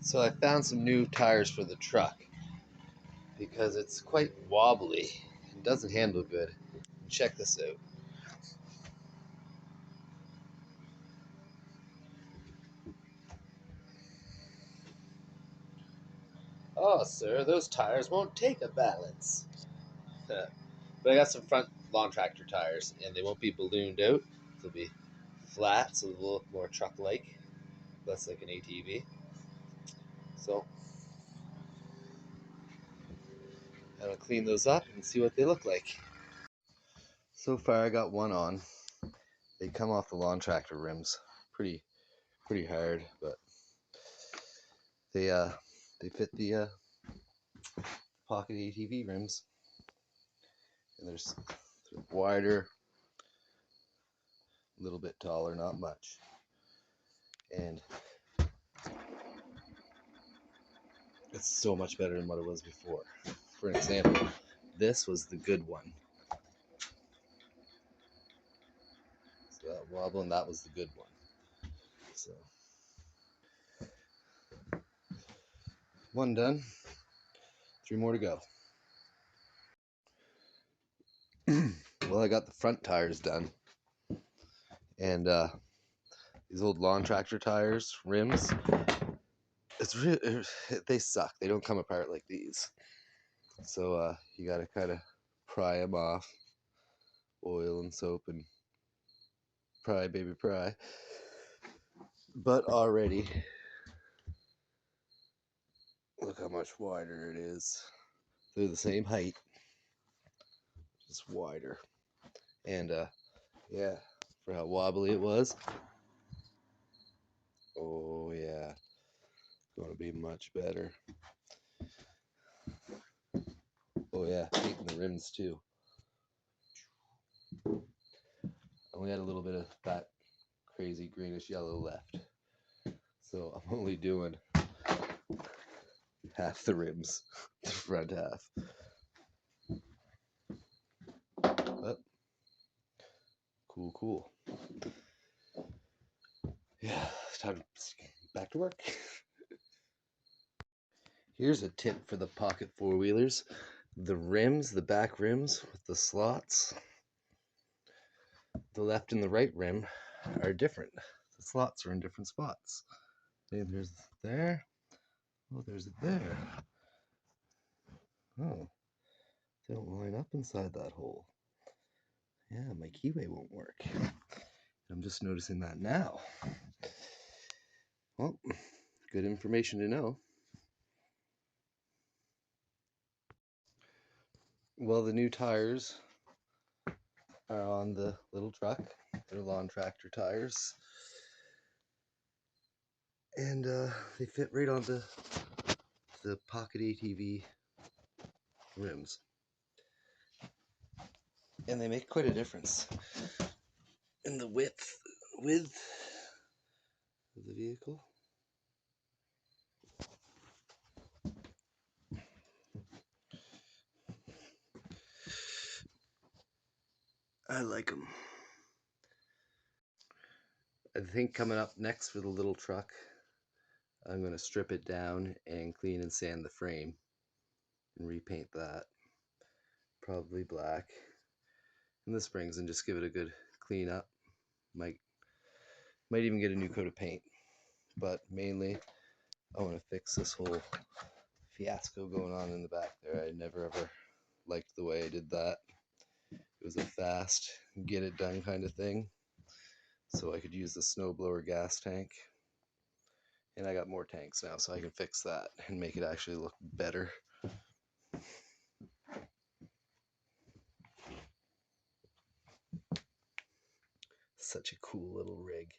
So I found some new tires for the truck because it's quite wobbly and doesn't handle good. Check this out. Oh, sir, those tires won't take a balance. But I got some front lawn tractor tires, and they won't be ballooned out. They'll be flat, so they'll look more truck-like, less like an ATV. So I'm gonna clean those up and see what they look like. So far, I got one on. They come off the lawn tractor rims, pretty hard, but they fit the pocket ATV rims, and they're wider, a little bit taller, not much, and it's so much better than what it was before. For an example, this was the good one. So that wobble, and that was the good one. So one done, 3 more to go. Well, I got the front tires done, and these old lawn tractor tires, rims, they suck. They don't come apart like these. So you gotta kind of pry them off, oil and soap, and pry, baby, pry. But already, look how much wider it is. They're the same height, just wider. And yeah, for how wobbly it was. Oh yeah, gonna be much better. Oh yeah, painting the rims too. Only had a little bit of that crazy greenish yellow left, so I'm only doing half the rims, the front half. But cool. Yeah, time to back to work. Here's a tip for the pocket four-wheelers. The rims, the back rims with the slots, the left and the right rim are different. The slots are in different spots. See, there's there. Oh, there's it there. Oh, they don't line up inside that hole. Yeah, my keyway won't work. I'm just noticing that now. Well, good information to know. Well, the new tires are on the little truck. They're lawn tractor tires. And they fit right onto the pocket ATV rims. And they make quite a difference in the width of the vehicle. I like them. I think coming up next for the little truck, I'm going to strip it down and clean and sand the frame and repaint that. Probably black in the springs, and just give it a good clean up. Might even get a new coat of paint, but mainly I want to fix this whole fiasco going on in the back there. I never ever liked the way I did that. It was a fast, get it done kind of thing, so I could use the snowblower gas tank. And I got more tanks now, so I can fix that and make it actually look better. Such a cool little rig.